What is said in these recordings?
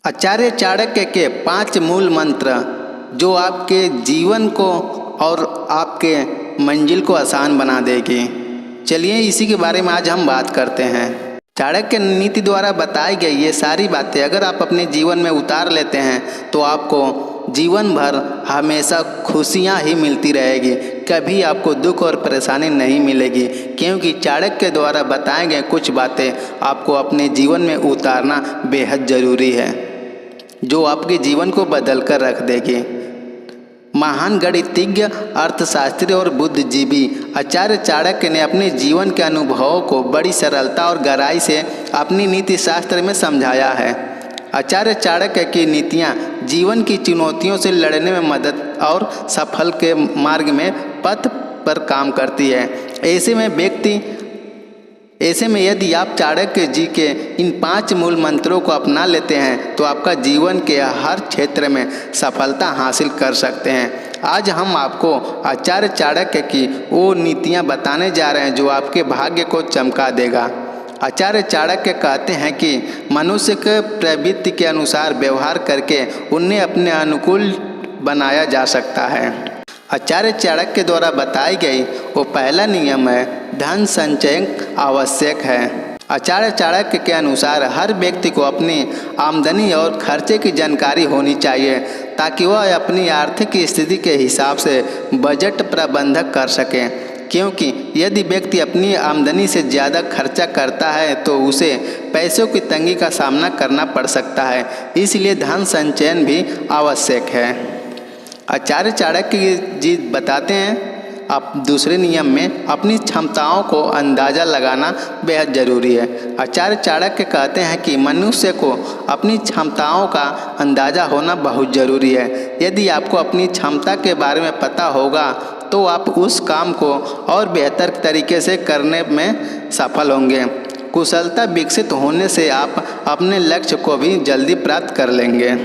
आचार्य चाणक्य के 5 मूल मंत्र जो आपके जीवन को और आपके मंजिल को आसान बना देगी। चलिए इसी के बारे में आज हम बात करते हैं। चाणक्य नीति द्वारा बताई गई ये सारी बातें अगर आप अपने जीवन में उतार लेते हैं तो आपको जीवन भर हमेशा खुशियां ही मिलती रहेगी, कभी आपको दुख और परेशानी नहीं मिलेगी, क्योंकि चाणक्य द्वारा बताए गए कुछ बातें आपको अपने जीवन में उतारना बेहद ज़रूरी है, जो आपके जीवन को बदल कर रख देगी। महान गणितज्ञ, अर्थशास्त्री और बुद्धिजीवी आचार्य चाणक्य ने अपने जीवन के अनुभवों को बड़ी सरलता और गहराई से अपनी नीति शास्त्र में समझाया है। आचार्य चाणक्य की नीतियाँ जीवन की चुनौतियों से लड़ने में मदद और सफल के मार्ग में पथ पर काम करती है। ऐसे में यदि आप चाणक्य जी के इन 5 मूल मंत्रों को अपना लेते हैं तो आपका जीवन के हर क्षेत्र में सफलता हासिल कर सकते हैं। आज हम आपको आचार्य चाणक्य की वो नीतियाँ बताने जा रहे हैं जो आपके भाग्य को चमका देगा। आचार्य चाणक्य कहते हैं कि मनुष्य के प्रवृत्ति के अनुसार व्यवहार करके उन्हें अपने अनुकूल बनाया जा सकता है। आचार्य चाणक्य द्वारा बताई गई वो पहला नियम है, धन संचय आवश्यक है। आचार्य चाणक्य के अनुसार हर व्यक्ति को अपनी आमदनी और खर्चे की जानकारी होनी चाहिए ताकि वह अपनी आर्थिक स्थिति के हिसाब से बजट प्रबंधन कर सके, क्योंकि यदि व्यक्ति अपनी आमदनी से ज़्यादा खर्चा करता है तो उसे पैसों की तंगी का सामना करना पड़ सकता है, इसलिए धन संचयन भी आवश्यक है। आचार्य चाणक्य जी बताते हैं आप दूसरे नियम में अपनी क्षमताओं को अंदाज़ा लगाना बेहद ज़रूरी है। आचार्य चाणक्य कहते हैं कि मनुष्य को अपनी क्षमताओं का अंदाज़ा होना बहुत ज़रूरी है। यदि आपको अपनी क्षमता के बारे में पता होगा तो आप उस काम को और बेहतर तरीके से करने में सफल होंगे। कुशलता विकसित होने से आप अपने लक्ष्य को भी जल्दी प्राप्त कर लेंगे।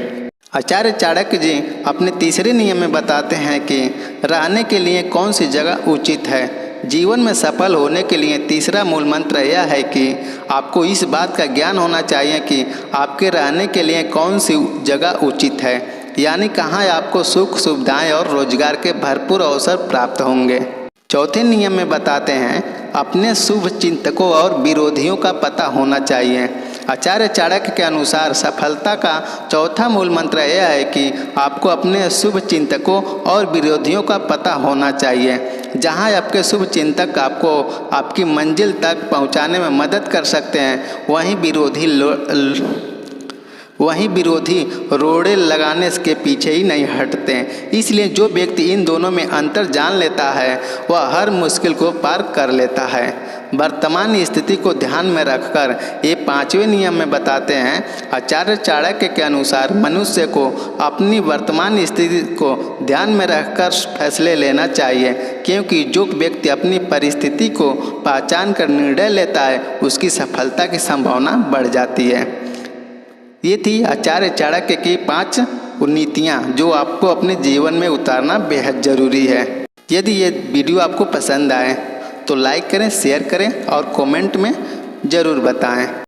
आचार्य चाणक्य जी अपने तीसरे नियम में बताते हैं कि रहने के लिए कौन सी जगह उचित है। जीवन में सफल होने के लिए तीसरा मूल मंत्र यह है कि आपको इस बात का ज्ञान होना चाहिए कि आपके रहने के लिए कौन सी जगह उचित है, यानी कहाँ आपको सुख सुविधाएं और रोजगार के भरपूर अवसर प्राप्त होंगे। चौथे नियम में बताते हैं अपने शुभ चिंतकों और विरोधियों का पता होना चाहिए। आचार्य चाणक्य के अनुसार सफलता का चौथा मूल मंत्र यह है कि आपको अपने शुभ चिंतकों और विरोधियों का पता होना चाहिए। जहां आपके शुभ चिंतक आपको आपकी मंजिल तक पहुंचाने में मदद कर सकते हैं, वहीं विरोधी रोड़े लगाने के पीछे ही नहीं हटते। इसलिए जो व्यक्ति इन दोनों में अंतर जान लेता है वह हर मुश्किल को पार कर लेता है। वर्तमान स्थिति को ध्यान में रखकर ये 5वें नियम में बताते हैं आचार्य चाणक्य के अनुसार मनुष्य को अपनी वर्तमान स्थिति को ध्यान में रखकर फैसले लेना चाहिए, क्योंकि जो व्यक्ति अपनी परिस्थिति को पहचान कर निर्णय लेता है उसकी सफलता की संभावना बढ़ जाती है। ये थी आचार्य चाणक्य की 5 नीतियाँ जो आपको अपने जीवन में उतारना बेहद ज़रूरी है। यदि ये वीडियो आपको पसंद आए तो लाइक करें, शेयर करें और कमेंट में ज़रूर बताएं।